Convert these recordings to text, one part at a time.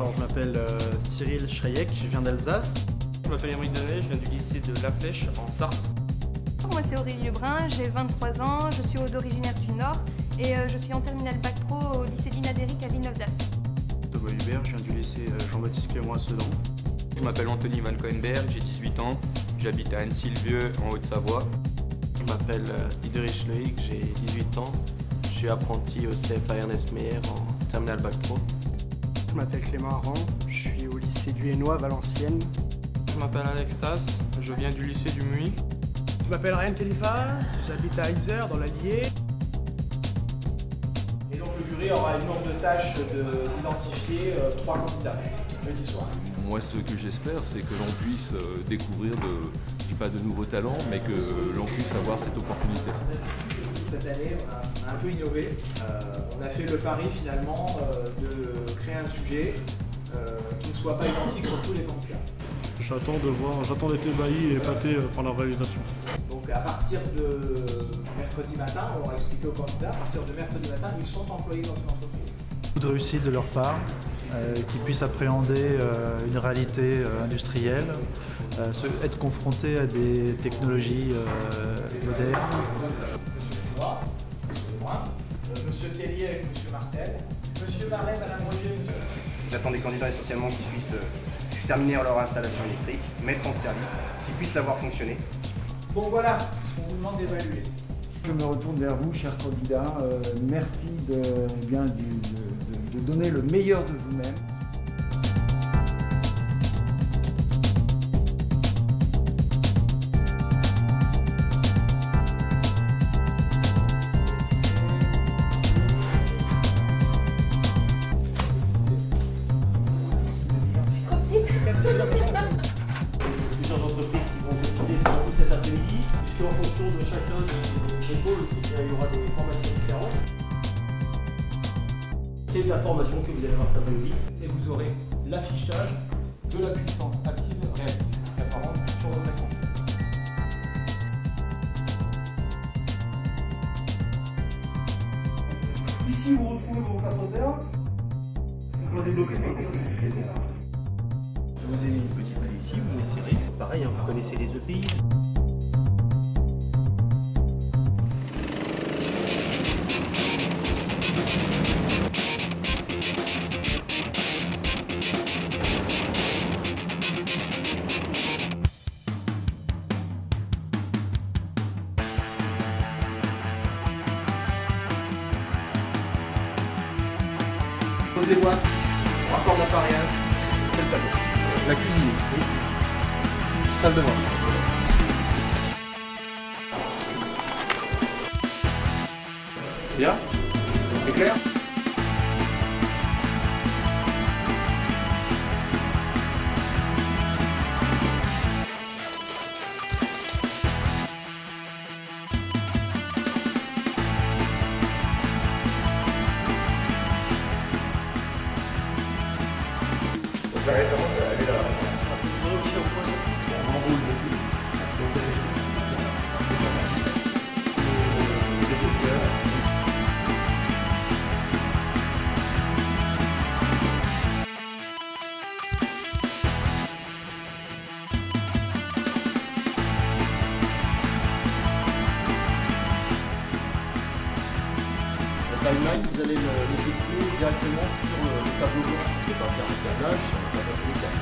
Alors, je m'appelle Cyril Schreyek, je viens d'Alsace. Je m'appelle Émeric Denet, je viens du lycée de La Flèche en Sarthe. Moi c'est Aurélie Lebrun, j'ai 23 ans, je suis originaire du Nord et je suis en terminale Bac Pro au lycée Lina Déric à Villeneuve-d'Ascq. Thomas Hubert, je viens du lycée Jean-Baptiste Clément à Sedan. Je m'appelle Anthony Van Coenberg, j'ai 18 ans, j'habite à Anne-Sylvieux en Haute-Savoie. Je m'appelle Diderich Loïc, j'ai 18 ans, je suis apprenti au CFA Ernest Meyer en terminale Bac Pro. Je m'appelle Clément Aran, je suis au lycée du Hainaut à Valenciennes. Je m'appelle Alex Tass, je viens du lycée du Muy. Je m'appelle Ryan Khalifa, j'habite à Isère dans l'Allier. Et donc le jury aura une lourde tâche d'identifier 3 candidats jeudi soir. Moi, ce que j'espère, c'est que l'on puisse découvrir, je dis pas de nouveaux talents, mais que l'on puisse avoir cette opportunité. Cette année, on a un peu innové. On a fait le pari finalement de créer un sujet qui ne soit pas identique pour tous les candidats. J'attends d'être ébahi et épaté par la réalisation. Donc à partir de mercredi matin, on va expliquer aux candidats, à partir de mercredi matin, ils sont employés dans une entreprise. Beaucoup de réussite de leur part, qu'ils puissent appréhender une réalité industrielle, être confrontés à des technologies modernes. Monsieur Tellier avec Monsieur Martel, Monsieur Marais, Madame Roger, Monsieur... J'attends des candidats essentiellement qui puissent terminer leur installation électrique, mettre en service, qui puissent la voir fonctionner. Bon voilà, on vous demande d'évaluer. Je me retourne vers vous, chers candidats. Merci de donner le meilleur de vous-même. Plusieurs entreprises qui vont décider durant cet après-midi, puisqu'en fonction de chacun des pôles, il y aura des formations différentes. C'est la formation que vous allez avoir cet après-midi et vous aurez l'affichage de la puissance active réactive apparente sur votre écran. Ici, vous retrouvez vos capoteurs. On va débloquer les capoteurs. Vous avez une petite clé ici, vous l'insérez. Pareil, vous connaissez les EPI. Pose les boîtes, rapport d'appareillage, c'est le tableau. La cuisine, oui. Salle de bain. Bien, c'est clair? Donc la référence, elle est là. On enroule dessus. La timeline, vous allez l'effectuer directement sur le tableau blanc. Vous ne pouvez pas faire un câblage si on n'a pas passé les câbles.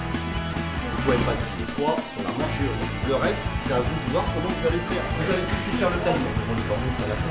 Vous ne pouvez pas diviser 3 sur la marge géométrique. Le reste, c'est à vous de voir comment vous allez faire. Vous allez tout de suite faire le planning. On les formules, ça à la fin.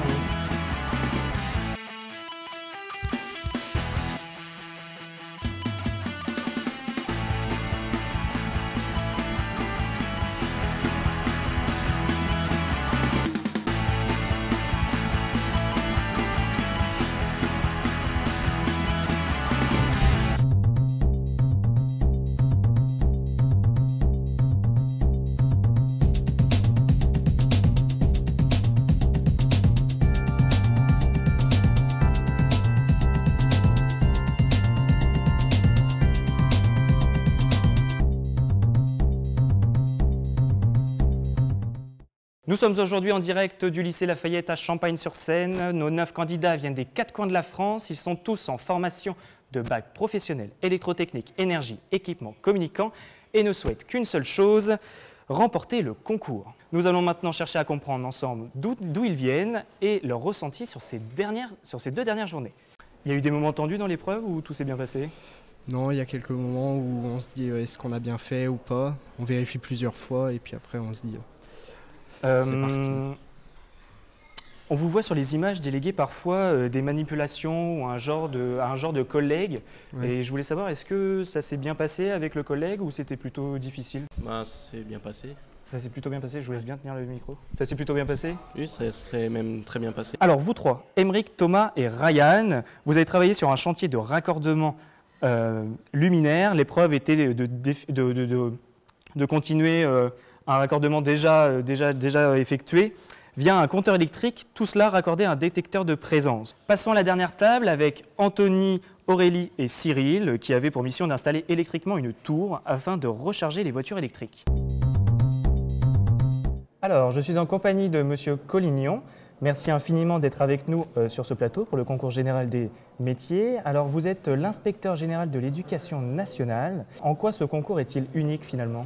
Nous sommes aujourd'hui en direct du lycée Lafayette à Champagne-sur-Seine. Nos 9 candidats viennent des 4 coins de la France. Ils sont tous en formation de bac professionnel, électrotechnique, énergie, équipement, communicant et ne souhaitent qu'une seule chose, remporter le concours. Nous allons maintenant chercher à comprendre ensemble d'où ils viennent et leur ressenti sur ces 2 dernières journées. Il y a eu des moments tendus dans l'épreuve ou tout s'est bien passé? Non, il y a quelques moments où on se dit est-ce qu'on a bien fait ou pas. On vérifie plusieurs fois et puis après on se dit c'est parti. On vous voit sur les images déléguer parfois des manipulations ou un genre de collègue. Ouais. Et je voulais savoir, est-ce que ça s'est bien passé avec le collègue ou c'était plutôt difficile? C'est bien passé. Ça s'est plutôt bien passé, je vous laisse bien tenir le micro. Ça s'est plutôt bien passé? Oui, ça s'est même très bien passé. Alors vous trois, Aymeric, Thomas et Ryan, vous avez travaillé sur un chantier de raccordement luminaire. L'épreuve était de continuer un raccordement déjà effectué via un compteur électrique, tout cela raccordé à un détecteur de présence. Passons à la dernière table avec Anthony, Aurélie et Cyril qui avaient pour mission d'installer électriquement une tour afin de recharger les voitures électriques. Alors, je suis en compagnie de Monsieur Collignon. Merci infiniment d'être avec nous sur ce plateau pour le concours général des métiers. Alors, vous êtes l'inspecteur général de l'éducation nationale. En quoi ce concours est-il unique finalement ?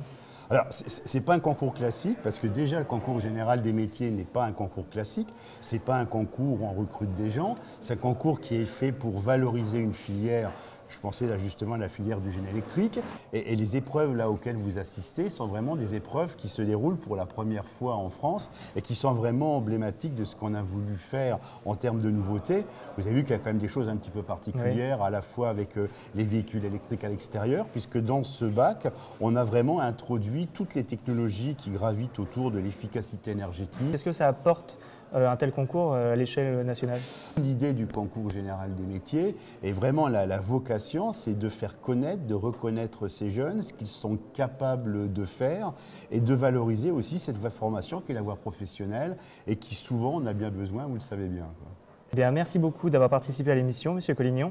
Alors, ce n'est pas un concours classique, parce que déjà, le concours général des métiers n'est pas un concours classique. Ce n'est pas un concours où on recrute des gens. C'est un concours qui est fait pour valoriser une filière. Je pensais là justement à la filière du génie électrique. Et les épreuves là auxquelles vous assistez sont vraiment des épreuves qui se déroulent pour la première fois en France et qui sont vraiment emblématiques de ce qu'on a voulu faire en termes de nouveautés. Vous avez vu qu'il y a quand même des choses un petit peu particulières, oui, à la fois avec les véhicules électriques à l'extérieur, puisque dans ce bac, on a vraiment introduit toutes les technologies qui gravitent autour de l'efficacité énergétique. Est-ce que ça apporte un tel concours à l'échelle nationale? L'idée du concours général des métiers est vraiment la vocation, c'est de faire connaître, de reconnaître ces jeunes, ce qu'ils sont capables de faire et de valoriser aussi cette voie de formation qui est la voie professionnelle et qui souvent on a bien besoin, vous le savez bien. Eh bien, merci beaucoup d'avoir participé à l'émission, Monsieur Collignon.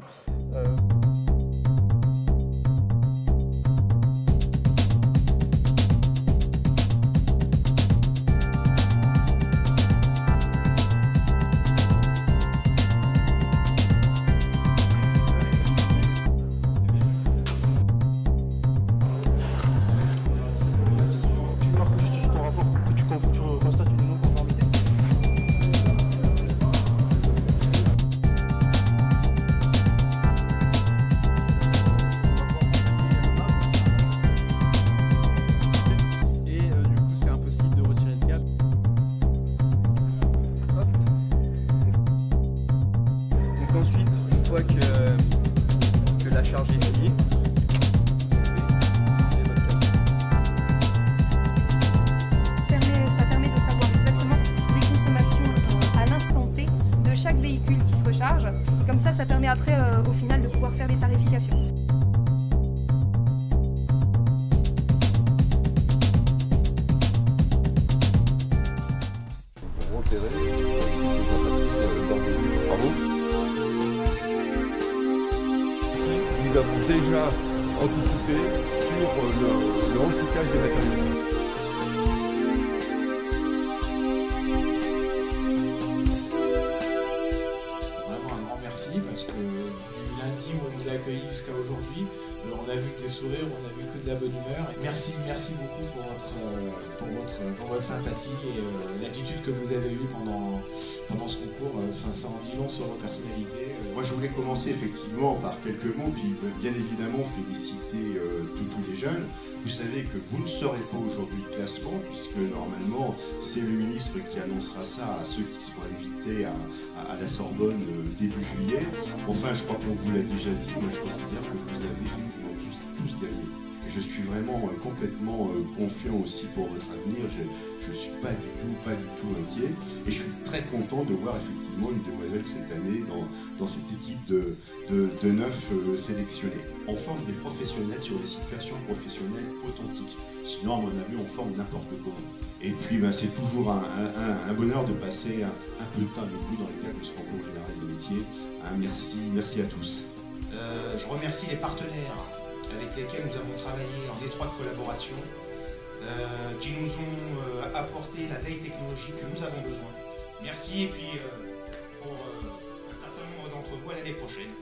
Ensuite, une fois que la charge est finie, ça permet de savoir exactement les consommations à l'instant T de chaque véhicule qui se recharge. Et comme ça permet après au final de pouvoir faire des tarifications. Nous avons déjà anticipé sur le recyclage des matériaux. Vraiment un grand merci parce que du lundi où on nous a accueillis jusqu'à aujourd'hui, on a vu que des sourires, on a vu que de la bonne humeur. Merci beaucoup pour votre sympathie et l'attitude que vous avez eue pendant ce concours. Ça en dit long sur vos personnalités. Moi je voulais commencer effectivement par quelques mots, puis bien évidemment féliciter tous les jeunes. Vous savez que vous ne serez pas aujourd'hui de classement, puisque normalement c'est le ministre qui annoncera ça à ceux qui seront invités à la Sorbonne début juillet. Enfin, je crois qu'on vous l'a déjà dit, moi je considère que vous avez effectivement tous gagné. Et je suis vraiment complètement confiant aussi pour votre avenir. Je ne suis pas du tout inquiet. Et je suis très content de voir effectivement une demoiselle cette année dans cette équipe de 9 sélectionnés. On forme des professionnels sur des situations professionnelles authentiques. Sinon, à mon avis, on forme n'importe comment. Et puis, c'est toujours un bonheur de passer un peu de temps avec vous dans le cadre de ce concours général des métiers. Merci à tous. Je remercie les partenaires avec lesquels nous avons travaillé en étroite collaboration, qui nous ont apporté la veille technologique que nous avons besoin. Merci et puis pour un certain nombre d'entre vous à l'année prochaine.